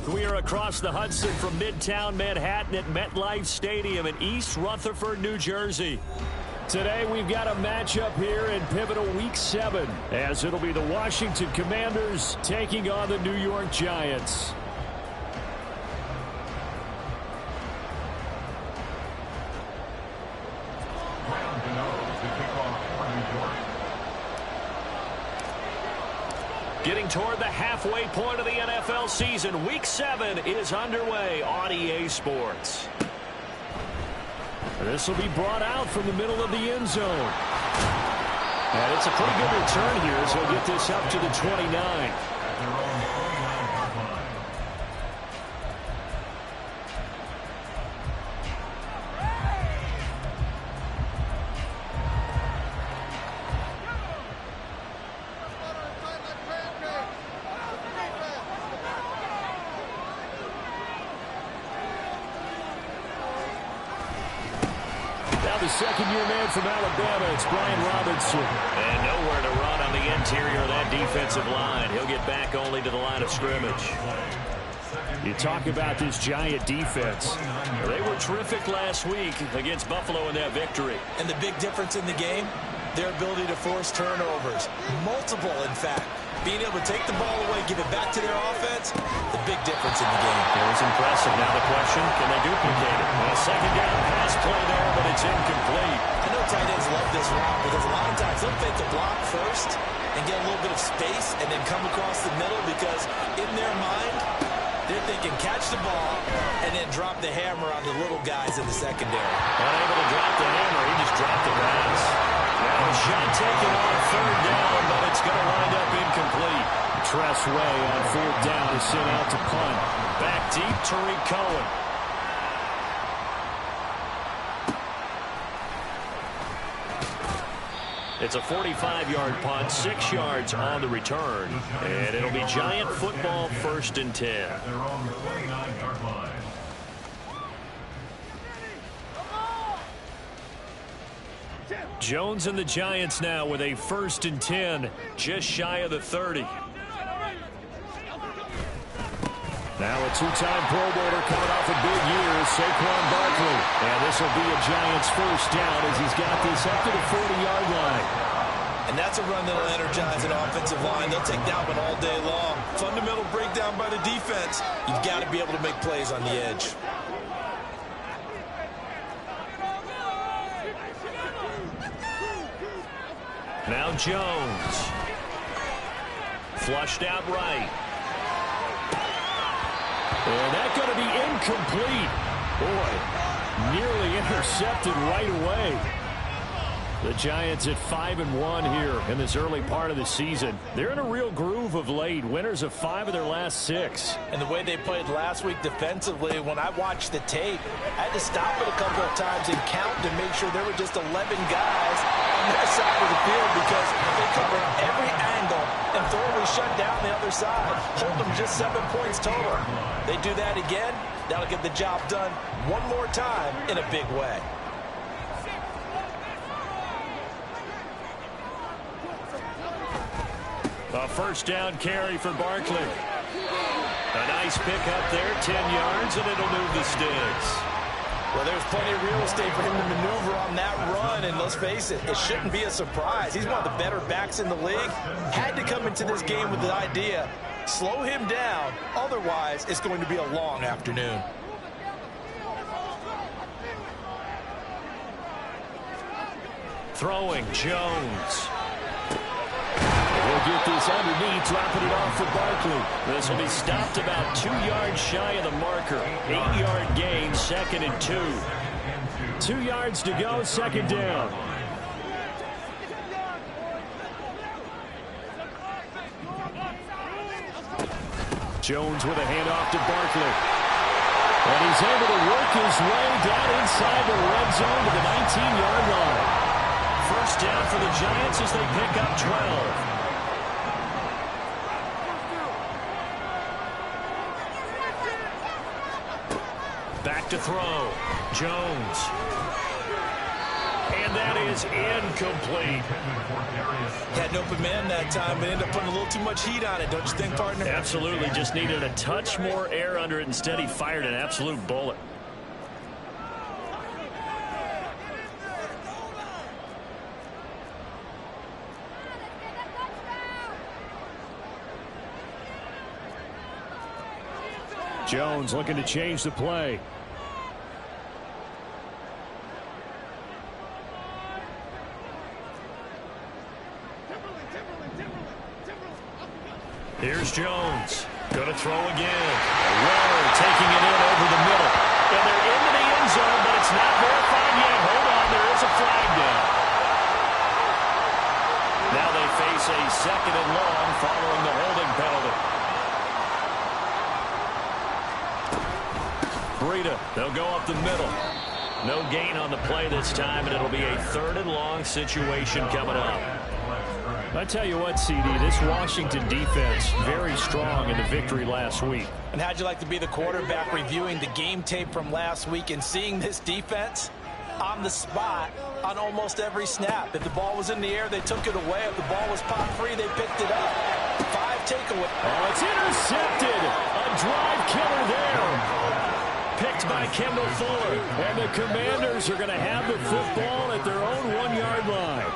We are across the Hudson from Midtown Manhattan at MetLife Stadium in East Rutherford, New Jersey. Today we've got a matchup here in pivotal Week 7, as it'll be the Washington Commanders taking on the New York Giants. Getting toward the halfway point of the NFL season, Week 7 is underway on EA Sports. This will be brought out from the middle of the end zone. And it's a pretty good return here as he'll get this up to the 29. The second-year man from Alabama, it's Brian Robinson. And nowhere to run on the interior of that defensive line. He'll get back only to the line of scrimmage. You talk about this Giant defense. They were terrific last week against Buffalo in that victory. And the big difference in the game, their ability to force turnovers. Multiple, in fact. Being able to take the ball away, give it back to their offense, the big difference in the game. It was impressive. Now the question, can they duplicate it? Well, second down pass play there, but it's incomplete. I know tight ends love this route because a lot of times they'll fake the block first and get a little bit of space and then come across the middle because in their mind, they're thinking catch the ball and then drop the hammer on the little guys in the secondary. Unable to drop the hammer, he just dropped the pass. Now a shot taken on third down, but it's going to wind up incomplete. Tress Way on fourth down is sent out to punt. Back deep, Tariq Cohen. It's a 45-yard punt, 6 yards on the return, and it'll be Giant football, 1st and 10. They're on the 29-yard line. Jones and the Giants now with a 1st and 10, just shy of the 30. Now a two-time Pro Bowler coming off a big year, Saquon Barkley. And this will be a Giants first down as he's got this up to the 40-yard line. And that's a run that'll energize an offensive line. They'll take that one all day long. Fundamental breakdown by the defense. You've got to be able to make plays on the edge. Now Jones. Flushed out right. And that's going to be incomplete. Boy, nearly intercepted right away. The Giants at 5-1 here in this early part of the season. They're in a real groove of late. Winners of 5 of their last 6. And the way they played last week defensively, when I watched the tape, I had to stop it a couple of times and count to make sure there were just 11 guys on their side of the field because they covered every angle and thoroughly shut down the other side. Hold them just 7 points total. They do that again, that'll get the job done one more time in a big way. A first down carry for Barkley. A nice pickup there, 10 yards, and it'll move the sticks. Well, there's plenty of real estate for him to maneuver on that run, and let's face it, it shouldn't be a surprise. He's one of the better backs in the league. Had to come into this game with the idea, slow him down, otherwise it's going to be a long afternoon. Throwing, Jones. He'll get this underneath, dropping it off for Barkley. This will be stopped about 2 yards shy of the marker. 8-yard gain, 2nd and 2. 2 yards to go, 2nd down. Jones with a handoff to Barkley. And he's able to work his way down inside the red zone to the 19-yard line. First down for the Giants as they pick up 12. Back to throw. Jones. And that is incomplete. Had an open man that time, but ended up putting a little too much heat on it, don't you think, partner? Absolutely. Just needed a touch more air under it. Instead, he fired an absolute bullet. Jones looking to change the play. Here's Jones. Going to throw again. Waller taking it in over the middle. And they're into the end zone, but it's not verified yet. Hold on, there is a flag down. Now they face a 2nd and long following the holding penalty. Breida, they'll go up the middle. No gain on the play this time, and it'll be a 3rd and long situation coming up. I tell you what, CD, this Washington defense, very strong in the victory last week. And how'd you like to be the quarterback reviewing the game tape from last week and seeing this defense on the spot on almost every snap? If the ball was in the air, they took it away. If the ball was pop free, they picked it up. 5 takeaways. Oh, it's intercepted. A drive killer there. Picked by Kendall Fuller. And the Commanders are going to have the football at their own 1-yard line.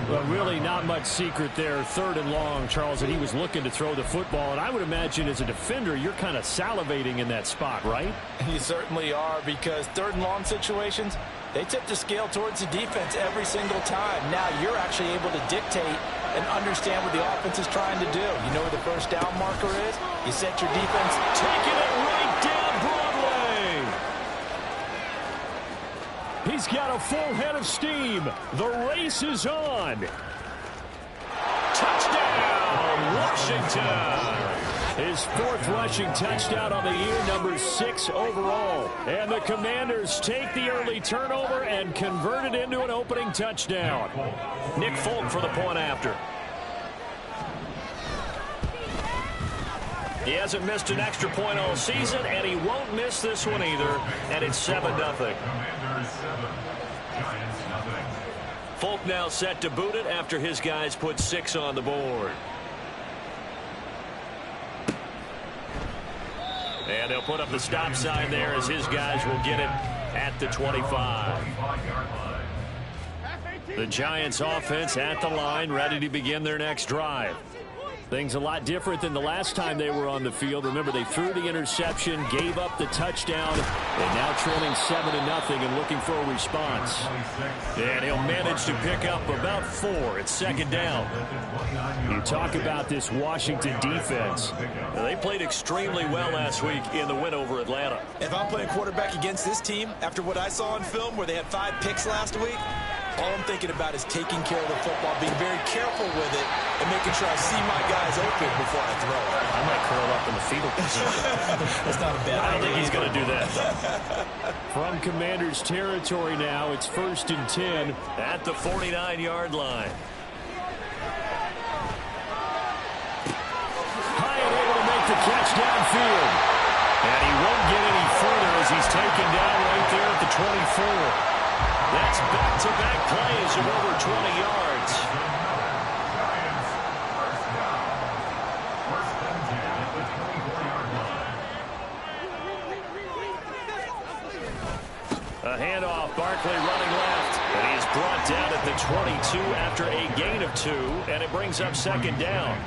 But really not much secret there. 3rd and long, Charles, and he was looking to throw the football. And I would imagine as a defender, you're kind of salivating in that spot, right? You certainly are, because 3rd and long situations, they tip the scale towards the defense every single time. Now you're actually able to dictate and understand what the offense is trying to do. You know where the first down marker is? You set your defense. Taking it right down Broadway. He's got a full head of steam. The race is on. Touchdown, Washington. His 4th rushing touchdown on the year, number 6 overall. And the Commanders take the early turnover and convert it into an opening touchdown. Nick Folk for the point after. He hasn't missed an extra point all season, and he won't miss this one either. And it's 7-0. Folk now set to boot it after his guys put 6 on the board. And they'll put up the stop sign there as his guys will get it at the 25. The Giants offense at the line, ready to begin their next drive. Things a lot different than the last time they were on the field. Remember, they threw the interception, gave up the touchdown, and now trailing 7-0 and looking for a response. And he'll manage to pick up about 4. It's 2nd down. You talk about this Washington defense. They played extremely well last week in the win over Atlanta. If I'm playing quarterback against this team, after what I saw on film where they had 5 picks last week, all I'm thinking about is taking care of the football, being very careful with it, and making sure I see my guys open before I throw it. I might curl up in the fetal position. That's not a bad idea. I don't think he's going to do that. From Commanders territory now, it's 1st and 10 at the 49-yard line. Hyatt able to make the catch downfield. And he won't get any further as he's taken down right there at the 24. That's back-to-back plays of over 20 yards. A handoff, Barkley running left, and he is brought down at the 22 after a gain of 2, and it brings up 2nd down.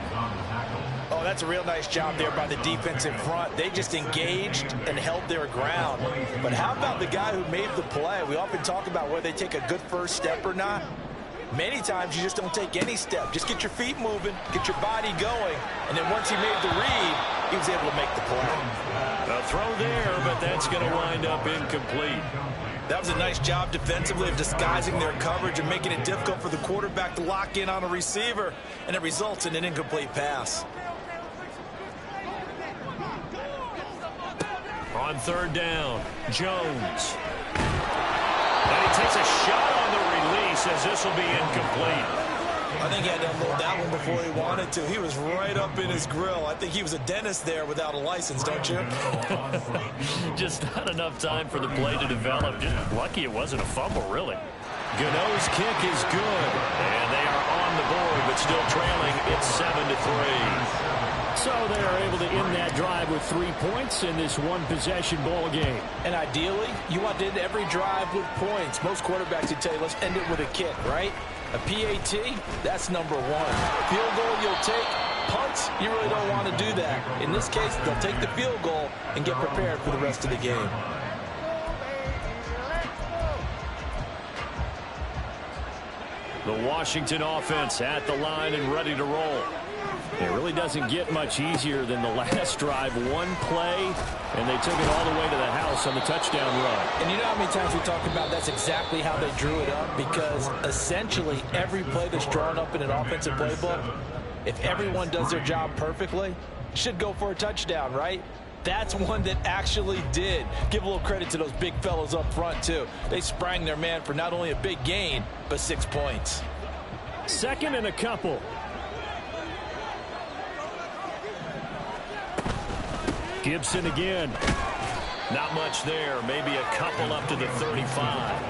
Oh, that's a real nice job there by the defense in front. They just engaged and held their ground. But how about the guy who made the play? We often talk about whether they take a good first step or not. Many times you just don't take any step. Just get your feet moving, get your body going, and then once he made the read, he was able to make the play. A throw there, but that's going to wind up incomplete. That was a nice job defensively of disguising their coverage and making it difficult for the quarterback to lock in on a receiver, and it results in an incomplete pass. On 3rd down, Jones. And he takes a shot on the release as this will be incomplete. I think he had to unload that one before he wanted to. He was right up in his grill. I think he was a dentist there without a license, don't you? Just not enough time for the play to develop. Just lucky it wasn't a fumble, really. Gano's kick is good, and they are on the board, but still trailing. It's 7-3. So they are able to end that drive with 3 points in this one-possession ball game. And ideally, you want to end every drive with points. Most quarterbacks would tell you, let's end it with a kick, right? A PAT, that's number one. Field goal you'll take. Punts, you really don't want to do that. In this case, they'll take the field goal and get prepared for the rest of the game. The Washington offense at the line and ready to roll. It really doesn't get much easier than the last drive. One play, and they took it all the way to the house on the touchdown run. And you know how many times we talk about that's exactly how they drew it up? Because essentially every play that's drawn up in an offensive playbook, if everyone does their job perfectly, should go for a touchdown, right? That's one that actually did. Give a little credit to those big fellows up front, too. They sprang their man for not only a big gain, but 6 points. Second and a couple. Gibson again. Not much there. Maybe a couple up to the 35.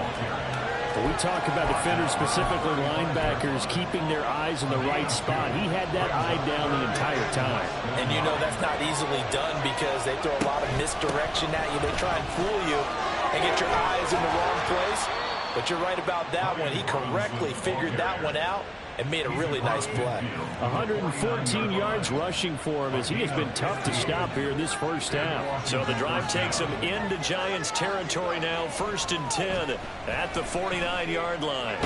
We talk about defenders, specifically linebackers, keeping their eyes in the right spot. He had that eye down the entire time. And you know that's not easily done because they throw a lot of misdirection at you. They try and fool you and get your eyes in the wrong place. But you're right about that one. He correctly figured that one out and made a really nice play. 114 yards rushing for him as he has been tough to stop here in this first half. So the drive takes him into Giants territory now. 1st and 10 at the 49-yard line.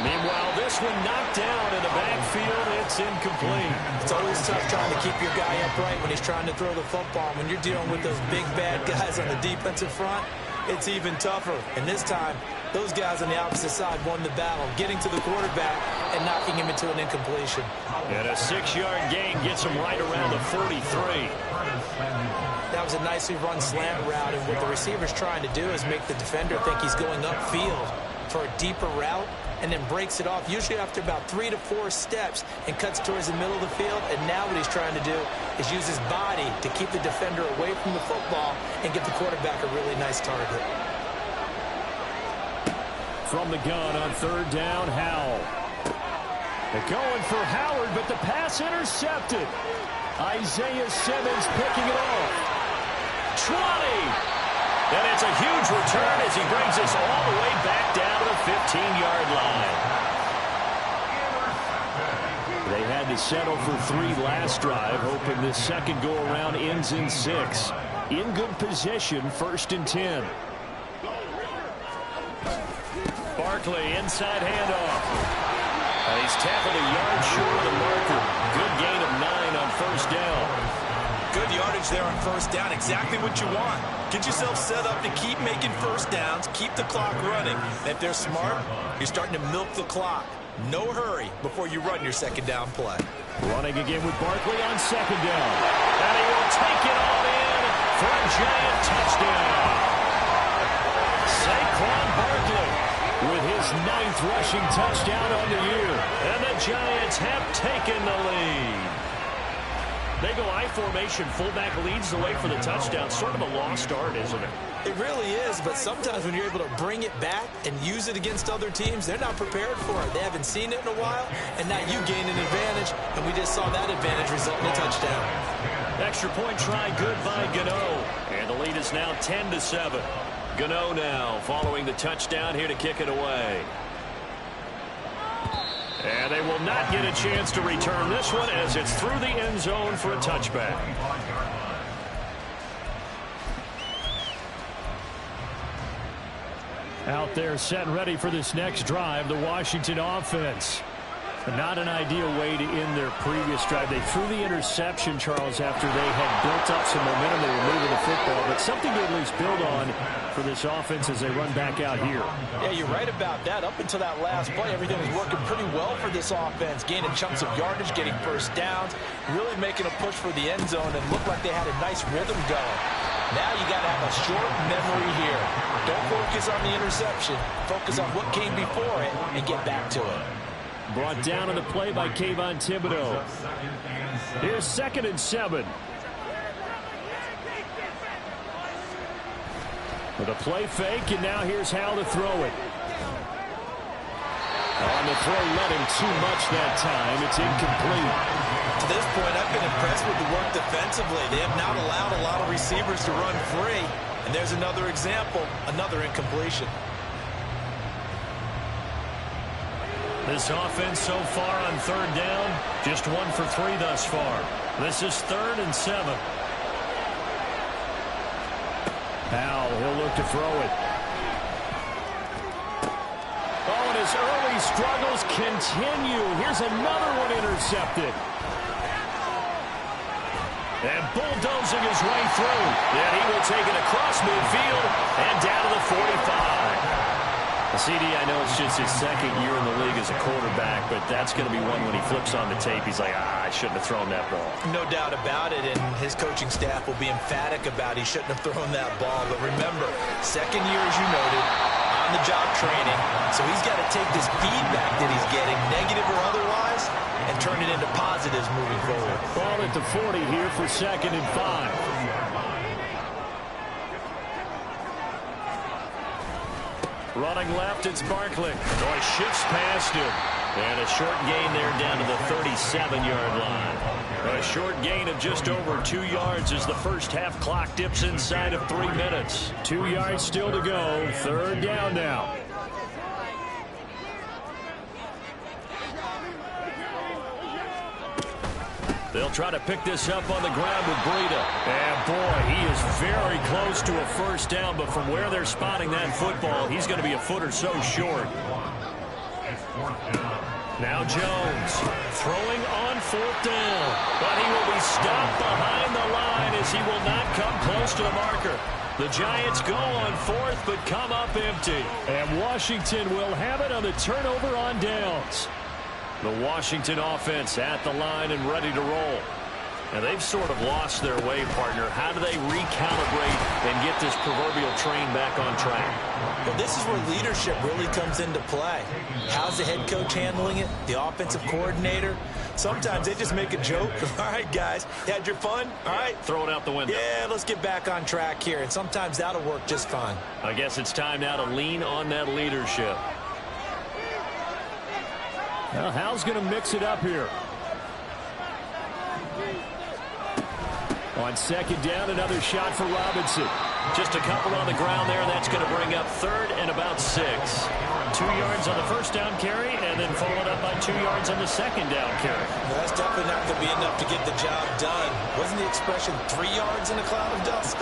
Meanwhile, this one knocked down in the backfield. It's incomplete. It's always tough trying to keep your guy upright when he's trying to throw the football. When you're dealing with those big, bad guys on the defensive front, it's even tougher. And this time, those guys on the opposite side won the battle, getting to the quarterback and knocking him into an incompletion. And a 6-yard gain gets him right around the 43. That was a nicely run slant route, and what the receiver's trying to do is make the defender think he's going upfield for a deeper route, and then breaks it off, usually after about 3 to 4 steps, and cuts towards the middle of the field. And now what he's trying to do is use his body to keep the defender away from the football and get the quarterback a really nice target. From the gun on 3rd down, Howell. They're going for Howard, but the pass intercepted. Isaiah Simmons picking it off. 20! And it's a huge return as he brings us all the way back down to the 15-yard line. They had to settle for 3 last drive, hoping this second go-around ends in 6. In good position, 1st and 10. Barkley, inside handoff. And he's tackled a yard short of the marker. Good gain of 9 on 1st down. Good yardage there on 1st down. Exactly what you want. Get yourself set up to keep making 1st downs, keep the clock running. And if they're smart, you're starting to milk the clock. No hurry before you run your 2nd down play. Running again with Barkley on 2nd down. And he will take it all in for a Giant touchdown. Saquon Barkley with his 9th rushing touchdown on the year. And the Giants have taken the lead. They go I formation. Fullback leads the way for the touchdown. Sort of a lost art, isn't it? It really is, but sometimes when you're able to bring it back and use it against other teams, they're not prepared for it. They haven't seen it in a while, and now you gain an advantage, and we just saw that advantage result in a touchdown. Extra point try good by Gano. And the lead is now 10-7. Gano now following the touchdown here to kick it away. And they will not get a chance to return this one as it's through the end zone for a touchback. Out there set and ready for this next drive, the Washington offense. Not an ideal way to end their previous drive. They threw the interception, Charles, after they had built up some momentum. They were moving the football, but something to at least build on for this offense as they run back out here. Yeah, you're right about that. Up until that last play, everything was working pretty well for this offense, gaining chunks of yardage, getting 1st downs, really making a push for the end zone, and looked like they had a nice rhythm going. Now you got to have a short memory here. Don't focus on the interception. Focus on what came before it and get back to it. Brought down on the play by Kayvon Thibodeau. Here's 2nd and 7. With a play fake, and now here's Hal to throw it. On the throw, let him too much that time. It's incomplete. To this point, I've been impressed with the work defensively. They have not allowed a lot of receivers to run free. And there's another example, another incompletion. This offense so far on third down, just 1 for 3 thus far. This is 3rd and 7. Hal, he'll look to throw it. Oh, and his early struggles continue. Here's another one intercepted. And bulldozing his way through. And he will take it across midfield and down to the 45. CD, I know it's just his 2nd year in the league as a quarterback, but that's going to be one when he flips on the tape. He's like, I shouldn't have thrown that ball. No doubt about it, and his coaching staff will be emphatic about he shouldn't have thrown that ball. But remember, 2nd year, as you noted, on-the-job training, so he's got to take this feedback that he's getting, negative or otherwise, and turn it into positives moving forward. Ball at the 40 here for 2nd and 5. Running left, it's Barkley. Oh, he shifts past him. And a short gain there down to the 37-yard line. A short gain of just over 2 yards as the first half clock dips inside of 3 minutes. 2 yards still to go. 3rd down now. They'll try to pick this up on the ground with Breida. And, boy, he is very close to a first down, but from where they're spotting that football, he's going to be a foot or so short. Now Jones throwing on 4th down, but he will be stopped behind the line as he will not come close to the marker. The Giants go on 4th, but come up empty. And Washington will have it on the turnover on downs. The Washington offense at the line and ready to roll. And they've sort of lost their way, partner. How do they recalibrate and get this proverbial train back on track? Well, this is where leadership really comes into play. How's the head coach handling it? The offensive coordinator? Sometimes they just make a joke. All right, guys, you had your fun? All right. Throw it out the window. Yeah, let's get back on track here. And sometimes that'll work just fine. I guess it's time now to lean on that leadership. Well, Hal's going to mix it up here. On 2nd down, another shot for Robinson. Just a couple on the ground there. That's going to bring up 3rd and about 6. 2 yards on the first down carry, and then followed up by 2 yards on the 2nd down carry. Well, that's definitely not going to be enough to get the job done. Wasn't the expression 3 yards in a cloud of dust?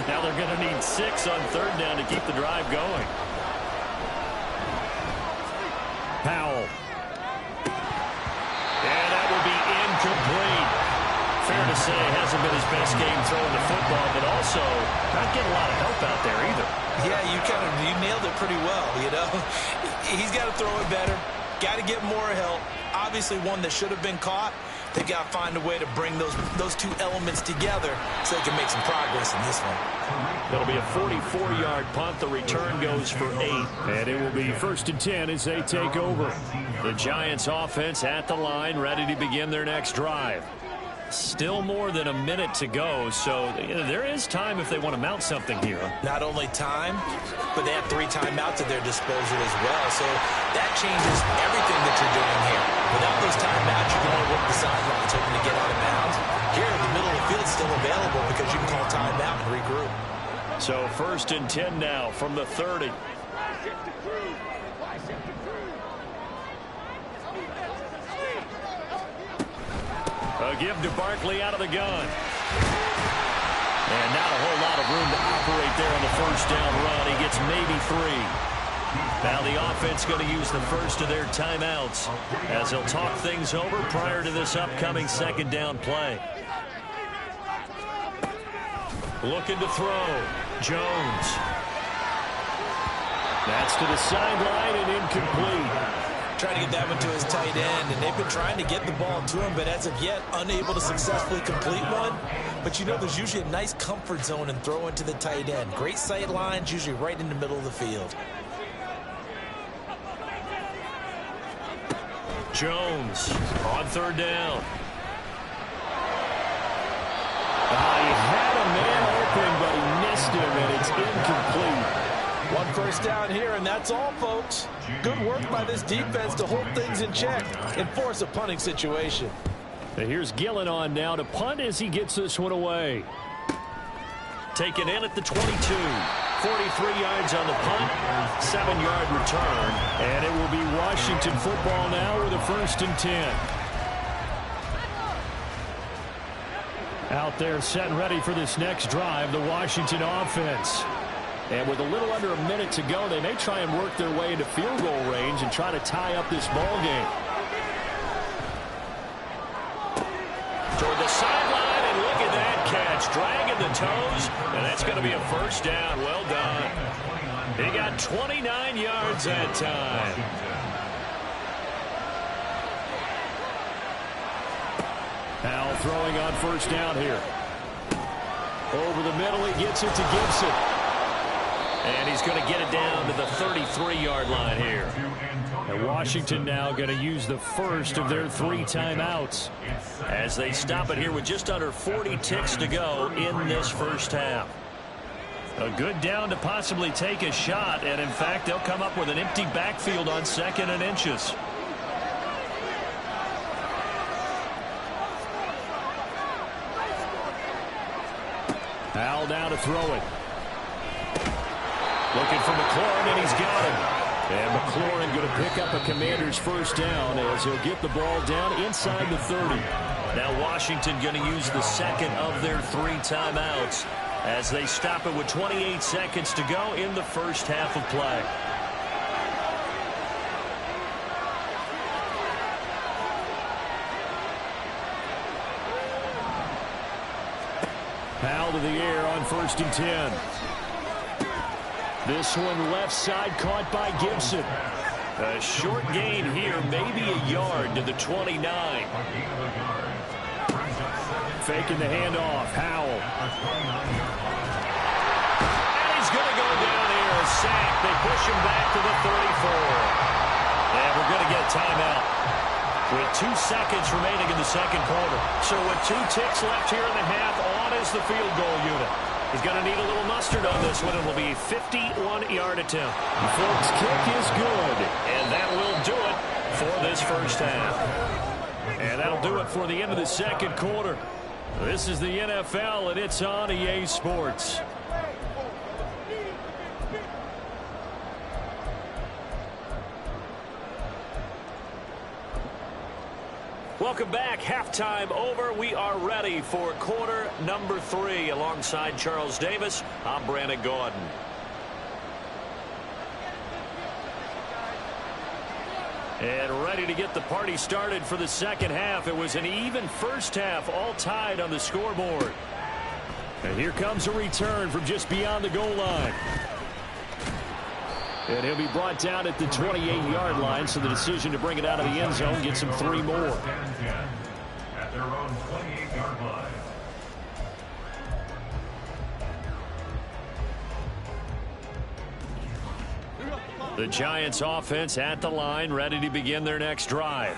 Now they're going to need 6 on 3rd down to keep the drive going. Powell. And that will be incomplete. Fair to say, hasn't been his best game throwing the football, but also not getting a lot of help out there either. Yeah, you nailed it pretty well, you know. He's got to throw it better, got to get more help. Obviously one that should have been caught. They've got to find a way to bring those two elements together so they can make some progress in this one. It'll be a 44-yard punt. The return goes for 8. And it will be 1st and 10 as they take over. The Giants offense at the line, ready to begin their next drive. Still more than a minute to go, so there is time if they want to mount something here. Not only time, but they have 3 timeouts at their disposal as well, so that changes everything that you're doing here. Without those timeouts, you can only work the sidelines hoping to get out of bounds. Here, the middle of the field is still available because you can call timeout and regroup. So 1st and 10 now from the 30. A give to Barkley out of the gun. And not a whole lot of room to operate there on the first down run. He gets maybe 3. Now the offense going to use the first of their timeouts as they'll talk things over prior to this upcoming 2nd down play. Looking to throw. Jones. That's to the sideline and incomplete. Trying to get that one to his tight end, and they've been trying to get the ball to him, but as of yet, unable to successfully complete one. But you know, there's usually a nice comfort zone in throwing to the tight end. Great sight lines, usually right in the middle of the field. Jones on 3rd down. He had a man open, but he missed him, and It's incomplete. One first down here, and that's all, folks. Good work by this defense to hold things in check and force a punting situation. And here's Gillen on now to punt as he gets this one away. Taken in at the 22. 43 yards on the punt, 7-yard return, and it will be Washington football now with a 1st and 10. Out there set and ready for this next drive, the Washington offense. And with a little under a minute to go, they may try and work their way into field goal range and try to tie up this ball game. Toward the sideline, and look at that catch, dragging the toes, and that's going to be a 1st down. Well done. He got 29 yards that time. Now throwing on 1st down here. Over the middle, he gets it to Gibson. And he's going to get it down to the 33-yard line here. And Washington now going to use the first of their 3 timeouts as they stop it here with just under 40 ticks to go in this first half. A good down to possibly take a shot, and in fact, they'll come up with an empty backfield on 2nd and inches. Al now to throw it. Looking for McLaurin, and he's got him. And McLaurin going to pick up a Commander's 1st down as he'll get the ball down inside the 30. Now Washington going to use the 2nd of their 3 timeouts as they stop it with 28 seconds to go in the first half of play. Powell to the air on 1st and 10. This one left side caught by Gibson. A short gain here, maybe a yard to the 29. Faking the handoff, Howell. And he's going to go down here, a sack. They push him back to the 34. And we're going to get a timeout with 2 seconds remaining in the 2nd quarter. So with 2 ticks left here in the half, on is the field goal unit. He's going to need a little mustard on this one. It will be a 51-yard attempt. The Folks kick is good, and that will do it for this first half. And that'll do it for the end of the 2nd quarter. This is the NFL, and it's on EA Sports. Welcome back. Halftime over. We are ready for quarter number 3. Alongside Charles Davis, I'm Brandon Gordon. And ready to get the party started for the 2nd half. It was an even first half, all tied on the scoreboard. And here comes a return from just beyond the goal line. And he'll be brought down at the 28-yard line, so the decision to bring it out of the end zone gets him 3 more. At their own 28-yard line. The Giants offense at the line, ready to begin their next drive.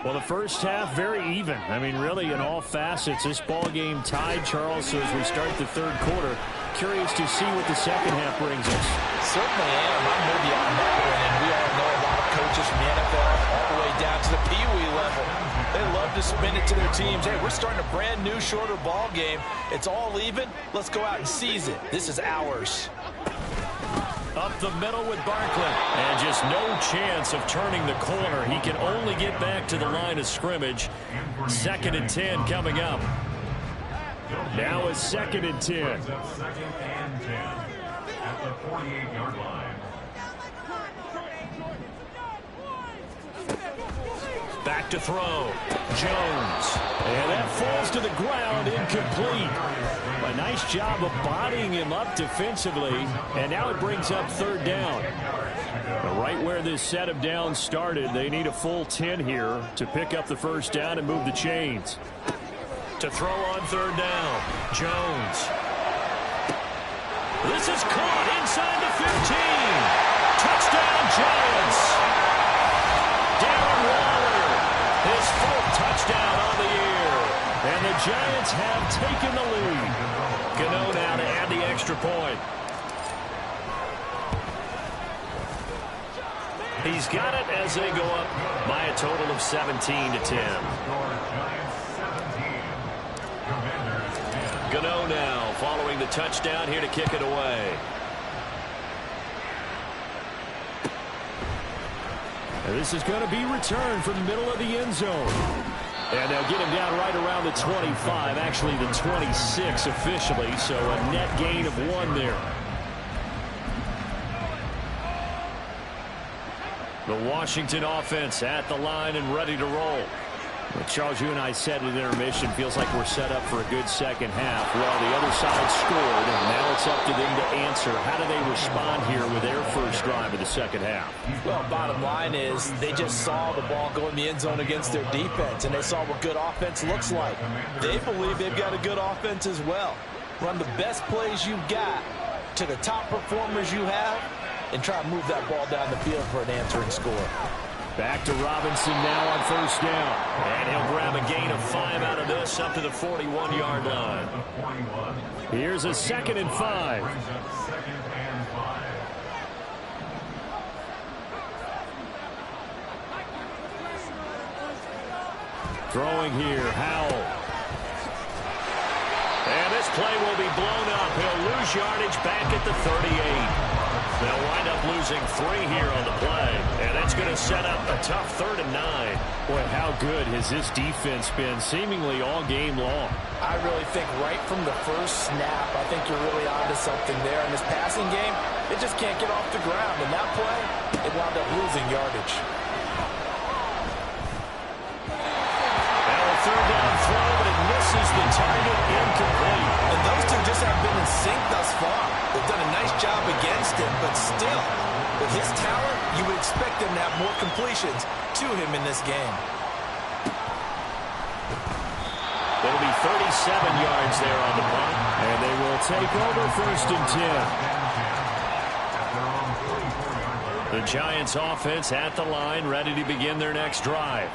Well, the first half, very even. I mean, really, in all facets, this ball game tied, Charles. So as we start the 3rd quarter, curious to see what the 2nd half brings us. Certainly am. I'm with you on that one. And we all know a lot of coaches from the NFL all the way down to the Pee-wee level. They love to spin it to their teams. Hey, we're starting a brand new, shorter ball game. It's all even. Let's go out and seize it. This is ours. Up the middle with Barkley. And just no chance of turning the corner. He can only get back to the line of scrimmage. 2nd and 10 coming up. Now a 2nd and 10. 2nd and 10 at the 48-yard line. Back to throw. Jones. And that falls to the ground, incomplete. A nice job of bodying him up defensively. And now it brings up 3rd down. But right where this set of downs started, they need a full 10 here to pick up the 1st down and move the chains. To throw on 3rd down. Jones. This is caught inside the 15. Touchdown, Giants. Darren Waller, his 4th touchdown on the year. And the Giants have taken the lead. Gano now to add the extra point. He's got it as they go up by a total of 17-10. Gano now following the touchdown here to kick it away. And this is going to be returned from the middle of the end zone. And they'll get him down right around the 25, actually the 26 officially, so a net gain of 1 there. The Washington offense at the line and ready to roll. Well, Charles, you and I said with intermission, feels like we're set up for a good second half. Well, the other side scored, and now it's up to them to answer. How do they respond here with their first drive of the second half? Well, bottom line is they just saw the ball go in the end zone against their defense, and they saw what good offense looks like. They believe they've got a good offense as well. Run the best plays you've got to the top performers you have, and try to move that ball down the field for an answering score. Back to Robinson now on first down. And he'll grab a gain of 5 out of this up to the 41-yard line. Here's a 2nd and 5. Throwing here, Howell. And this play will be blown up. He'll lose yardage back at the 38. They'll wind up losing 3 here on the play, and that's going to set up a tough 3rd and 9. Boy, how good has this defense been seemingly all game long? I really think right from the first snap, I think you're really onto something there. In this passing game, it just can't get off the ground. In that play, it wound up losing yardage. Now a 3rd down throw, but it misses the target, incomplete. And those two just have been in sync thus far. They've done a nice job against him, but still, with his talent, you would expect them to have more completions to him in this game. It'll be 37 yards there on the punt. And they will take over 1st and 10. The Giants offense at the line, ready to begin their next drive.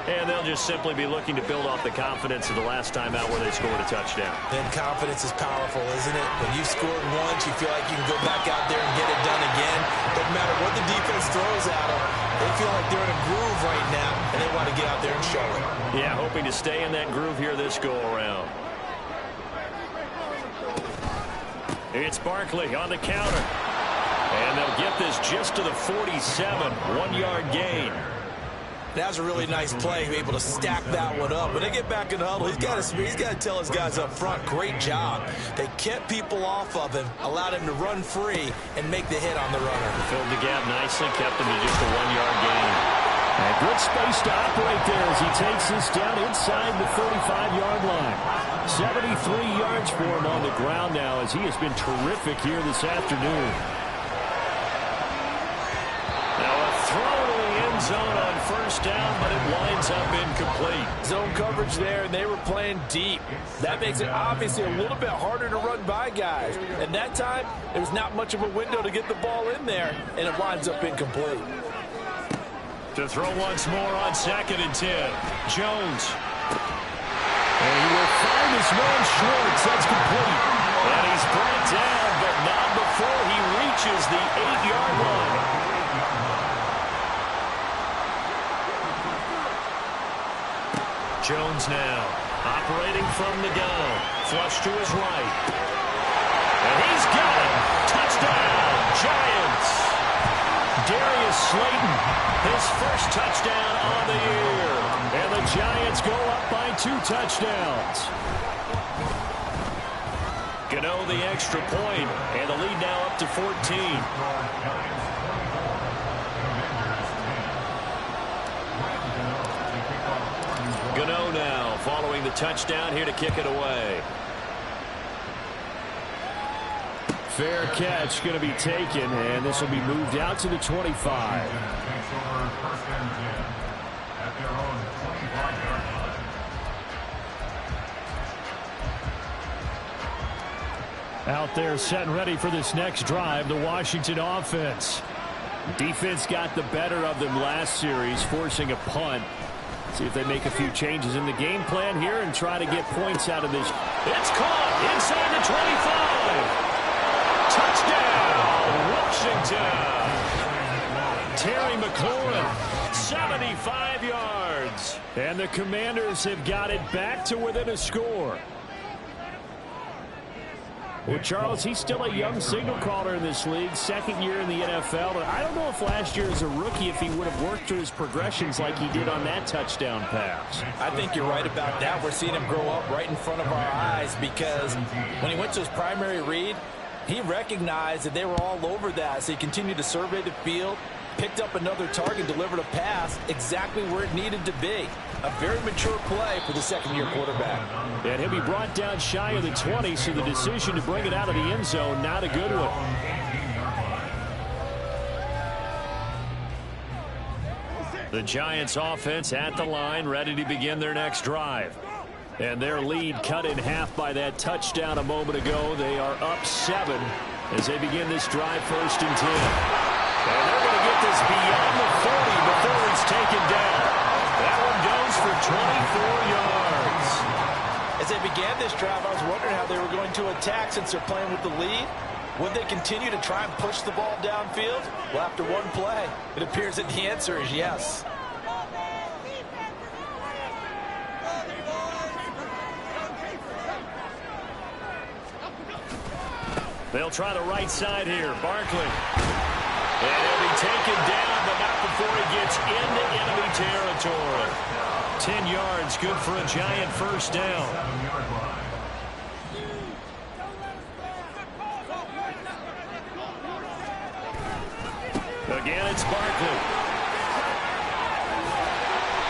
And they'll just simply be looking to build off the confidence of the last time out where they scored a touchdown. Then confidence is powerful, isn't it? When you scored once, you feel like you can go back out there and get it done again. Doesn't matter what the defense throws at them. They feel like they're in a groove right now, and they want to get out there and show it. Yeah, hoping to stay in that groove here this go-around. It's Barkley on the counter. And they'll get this just to the 47, 1-yard gain. That was a really nice play, able to stack that one up. When they get back in the huddle, he's got to tell his guys up front, great job. They kept people off of him, allowed him to run free, and make the hit on the runner. Filled the gap nicely, kept him to just a 1-yard gain. And good space to operate there as he takes this down inside the 35-yard line. 73 yards for him on the ground now as he has been terrific here this afternoon. Now a throw to the end zone on first down, but it winds up incomplete. Zone coverage there, and they were playing deep. That makes it obviously a little bit harder to run by guys. And that time, there's not much of a window to get the ball in there, and it winds up incomplete. To throw once more on 2nd and 10. Jones. And he will find his man Schwartz. That's complete. And he's brought down, but not before he reaches the 8-yard line. Jones now operating from the gun. Flush to his right. And he's got it. Touchdown, Giants. Darius Slayton, his first touchdown on the year. And the Giants go up by 2 touchdowns. Gano the extra point, and the lead now up to 14. Gano now following the touchdown here to kick it away. Fair catch going to be taken, and this will be moved out to the 25. Out there set and ready for this next drive, the Washington offense. Defense got the better of them last series, forcing a punt. See if they make a few changes in the game plan here and try to get points out of this. It's caught inside the 25. Touchdown, Washington. Terry McLaurin, 75 yards. And the Commanders have got it back to within a score. Well, Charles, he's still a young signal caller in this league, second year in the NFL. But I don't know if last year as a rookie, if he would have worked through his progressions like he did on that touchdown pass. I think you're right about that. We're seeing him grow up right in front of our eyes because when he went to his primary read, he recognized that they were all over that. So he continued to survey the field, picked up another target, delivered a pass exactly where it needed to be. A very mature play for the second-year quarterback. And he'll be brought down shy of the 20, so the decision to bring it out of the end zone, not a good one. The Giants offense at the line, ready to begin their next drive. And their lead cut in half by that touchdown a moment ago. They are up 7 as they begin this drive, 1st and 10. And they're going to get this beyond the 40 before he's taken down. That one goes for 24 yards. As they began this drive, I was wondering how they were going to attack since they're playing with the lead. Would they continue to try and push the ball downfield? Well, after one play, it appears that the answer is yes. They'll try the right side here. Barkley. And he'll be taken down, but not before he gets into enemy territory. 10 yards, good for a Giant first down. Again, it's Barkley.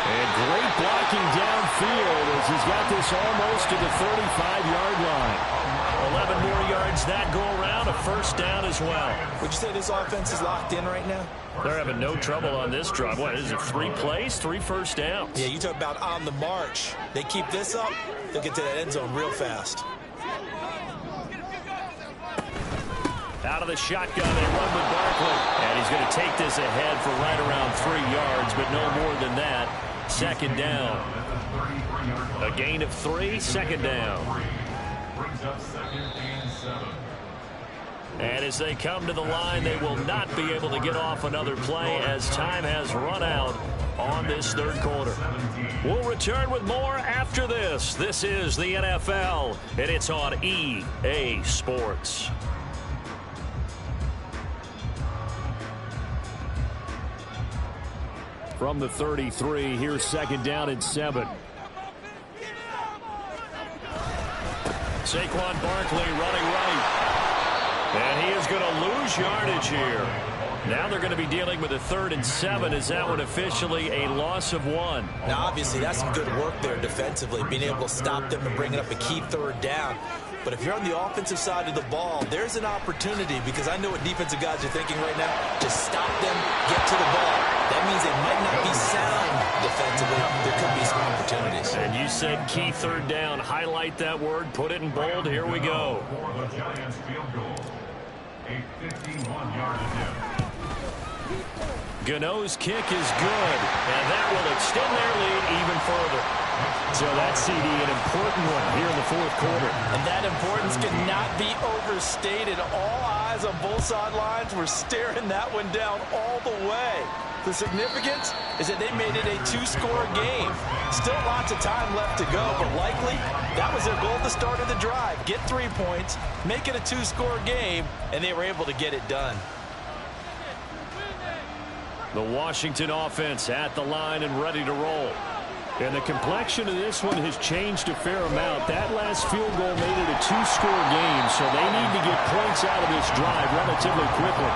And great blocking downfield as he's got this almost to the 35-yard line. 11 more yards that go around, a first down as well. Would you say this offense is locked in right now? They're having no trouble on this drive. What is it, 3 plays, 3 first downs? Yeah, you talk about on the march. They keep this up, they'll get to that end zone real fast. Out of the shotgun, they run with Barkley. And he's going to take this ahead for right around 3 yards, but no more than that. Second down. A gain of 3, second down. And as they come to the line, they will not be able to get off another play as time has run out on this third quarter. We'll return with more after this. This is the NFL, and it's on EA Sports. From the 33, here's second down and 7. Saquon Barkley running right. And he is going to lose yardage here. Now they're going to be dealing with a 3rd and 7. Is that one officially a loss of 1? Now, obviously, that's some good work there defensively, being able to stop them and bringing up a key 3rd down. But if you're on the offensive side of the ball, there's an opportunity, because I know what defensive guys are thinking right now. Just stop them, get to the ball. That means they might not be sound defensively. There could be some opportunities. And you said key 3rd down. Highlight that word. Put it in bold. Here we go. For the Giants field goal, a 51-yard attempt. Gano's kick is good, and that will extend their lead even further. So that CD, an important one here in the 4th quarter. And that importance cannot be overstated. All eyes on both sidelines were staring that one down all the way. The significance is that they made it a 2-score game. Still lots of time left to go, but likely that was their goal at the start of the drive. Get 3 points, make it a 2-score game, and they were able to get it done. The Washington offense at the line and ready to roll. And the complexion of this one has changed a fair amount. That last field goal made it a 2-score game, so they need to get points out of this drive relatively quickly.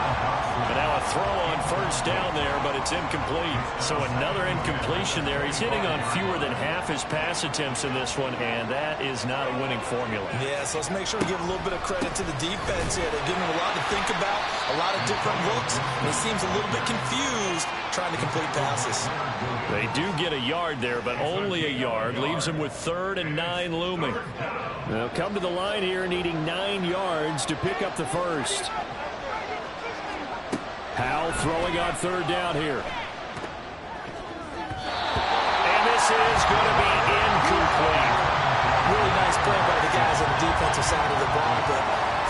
And now a throw on first down there, but it's incomplete. So another incompletion there. He's hitting on fewer than half his pass attempts in this one, and that is not a winning formula. Yeah, so let's make sure we give a little bit of credit to the defense here. They're giving him a lot to think about, a lot of different looks, and he seems a little bit confused trying to complete passes. They do get a yard there, but only a yard. Leaves them with 3rd and 9 looming. They'll come to the line here needing 9 yards to pick up the first. Howell throwing on 3rd down here. And this is going to be incomplete. Really nice play by the guys on the defensive side of the ball, but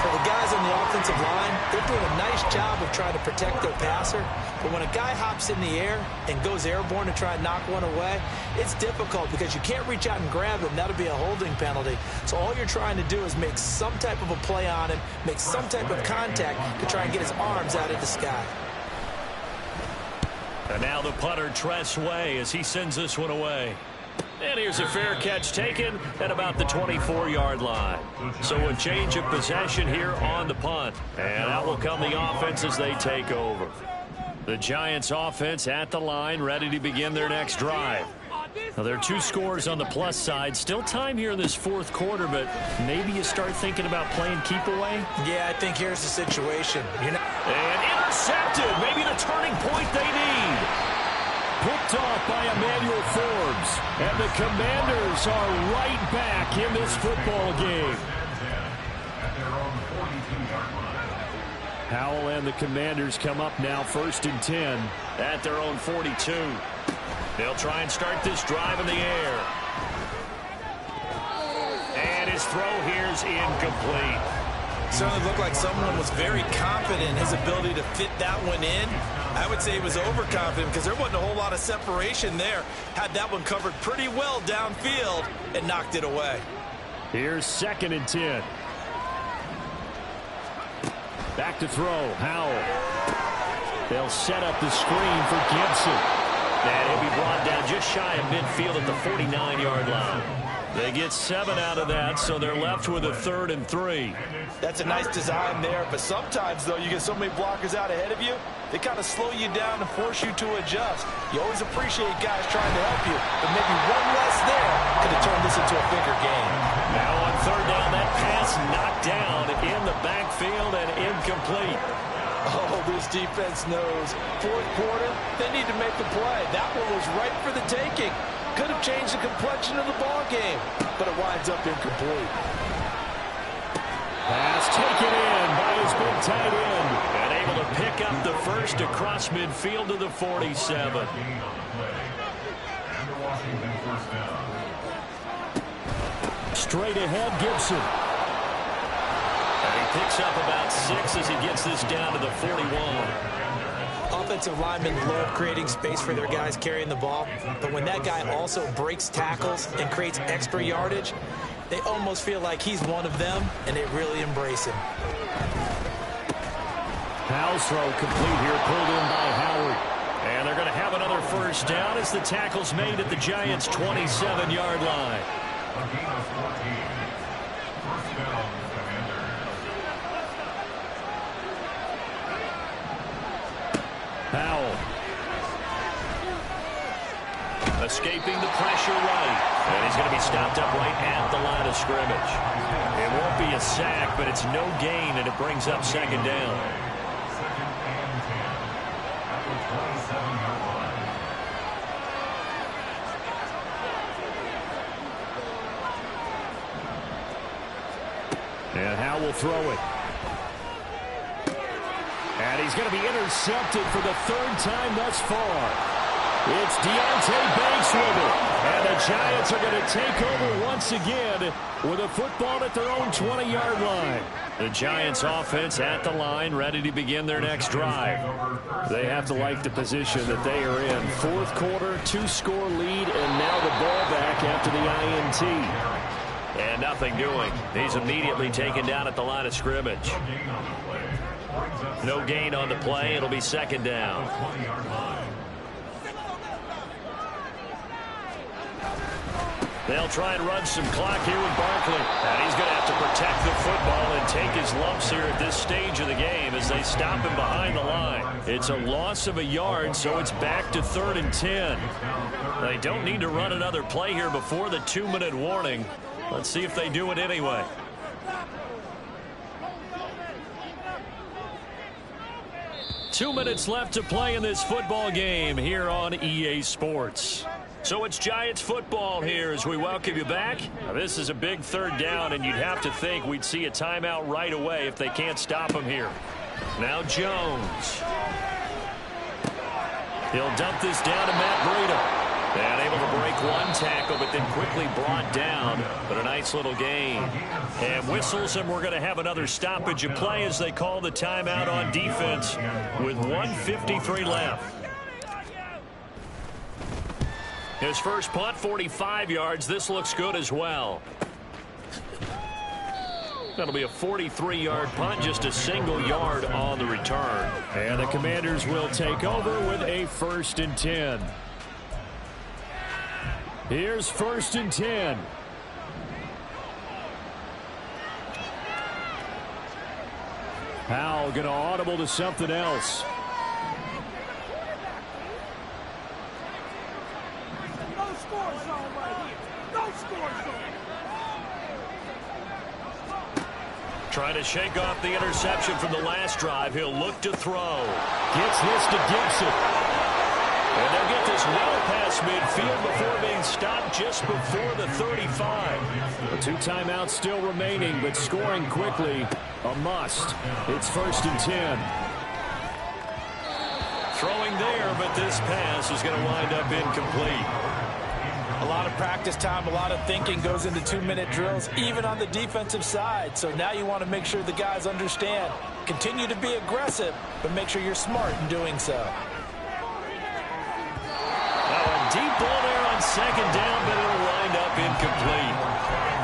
So the guys on the offensive line, they're doing a nice job of trying to protect their passer. But when a guy hops in the air and goes airborne to try and knock one away, it's difficult because you can't reach out and grab him. That'll be a holding penalty. So all you're trying to do is make some type of a play on him, make some type of contact to try and get his arms out of the sky. And now the punter, Tress Way, as he sends this one away. And here's a fair catch taken at about the 24-yard line. So a change of possession here on the punt. And out will come the offense as they take over. The Giants offense at the line, ready to begin their next drive. Now, there are 2 scores on the plus side. Still time here in this fourth quarter, but maybe you start thinking about playing keep away. Yeah, I think here's the situation. And intercepted. Maybe the turning point they need. Picked off by Emmanuel Forbes. And the Commanders are right back in this football game. Howell and the Commanders come up now 1st and 10 at their own 42. They'll try and start this drive in the air. And his throw here's incomplete. Certainly looked like someone was very confident in his ability to fit that one in. I would say he was overconfident because there wasn't a whole lot of separation there. Had that one covered pretty well downfield and knocked it away. Here's 2nd and 10. Back to throw. Howell. They'll set up the screen for Gibson. And he'll be brought down just shy of midfield at the 49-yard line. They get 7 out of that, so they're left with a 3rd and 3. That's a nice design there, but sometimes, though, you get so many blockers out ahead of you, they kind of slow you down and force you to adjust. You always appreciate guys trying to help you, but maybe one less there could have turned this into a bigger game. Now on 3rd down, that pass knocked down in the backfield and incomplete. Oh, this defense knows. 4th quarter, they need to make the play. That one was right for the taking. Could have changed the complexion of the ball game, but it winds up incomplete. Pass taken in by his big tight end. And able to pick up the first across midfield to the 47. Straight ahead, Gibson. And he picks up about 6 as he gets this down to the 41. Offensive linemen love creating space for their guys carrying the ball, but when that guy also breaks tackles and creates extra yardage, they almost feel like he's one of them, and they really embrace him. Howell's throw complete here, pulled in by Howard. And they're going to have another first down as the tackle's made at the Giants' 27-yard line. Howell. Escaping the pressure right. And he's going to be stopped up right at the line of scrimmage. It won't be a sack, but it's no gain, and it brings up 2nd down. And Howell will throw it. And he's going to be intercepted for the 3rd time thus far. It's Deontay Banks with it. And the Giants are going to take over once again with a football at their own 20-yard line. The Giants offense at the line, ready to begin their next drive. They have to like the position that they are in. 4th quarter, 2-score lead, and now the ball back after the INT. And nothing doing. He's immediately taken down at the line of scrimmage. No gain on the play. It'll be 2nd down. They'll try and run some clock here with Barkley. And he's going to have to protect the football and take his lumps here at this stage of the game as they stop him behind the line. It's a loss of a yard, so it's back to 3rd and 10. They don't need to run another play here before the 2-minute warning. Let's see if they do it anyway. Two minutes left to play in this football game here on EA Sports. So it's Giants football here as we welcome you back. Now, this is a big 3rd down, and you'd have to think we'd see a timeout right away if they can't stop him here. Now Jones. He'll dump this down to Matt Breida. And able to break one tackle, but then quickly brought down. But a nice little gain. And whistles, and we're going to have another stoppage of play as they call the timeout on defense with 1:53 left. His first punt, 45 yards. This looks good as well. That'll be a 43-yard punt, just a single yard on the return. And the Commanders will take over with a 1st and 10. Here's 1st and 10. Powell going to audible to something else. No score zone right here. No score zone. Trying to shake off the interception from the last drive. He'll look to throw. Gets this to Gibson. And they'll get this well past midfield before being stopped just before the 35. The 2 timeouts still remaining, but scoring quickly, a must. It's 1st and 10. Throwing there, but this pass is going to wind up incomplete. A lot of practice time, a lot of thinking goes into 2-minute drills, even on the defensive side. So now you want to make sure the guys understand. Continue to be aggressive, but make sure you're smart in doing so. Deep ball there on 2nd down, but it'll wind up incomplete.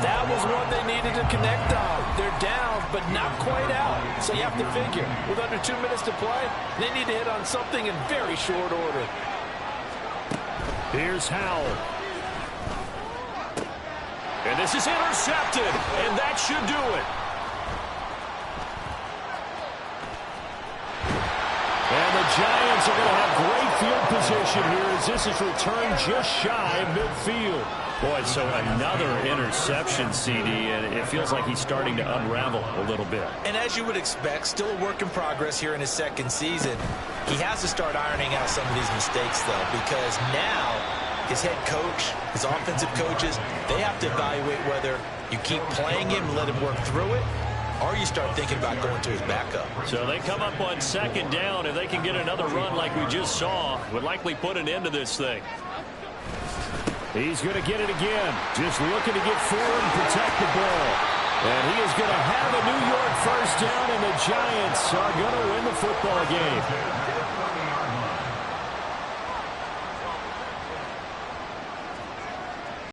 That was one they needed to connect on. They're down, but not quite out. So you have to figure, with under 2 minutes to play, they need to hit on something in very short order. Here's Howell. And this is intercepted, and that should do it. And the Giants are going to have great field position here as this is returned just shy of midfield. Boy, so another interception, CD, and it feels like he's starting to unravel a little bit. And as you would expect, still a work in progress here in his 2nd season. He has to start ironing out some of these mistakes, though, because now his head coach, his offensive coaches, they have to evaluate whether you keep playing him and let him work through it, or you start thinking about going to his backup. So they come up on 2nd down. If they can get another run like we just saw, would likely put an end to this thing. He's going to get it again. Just looking to get forward and protect the ball. And he is going to have a New York 1st down, and the Giants are going to win the football game.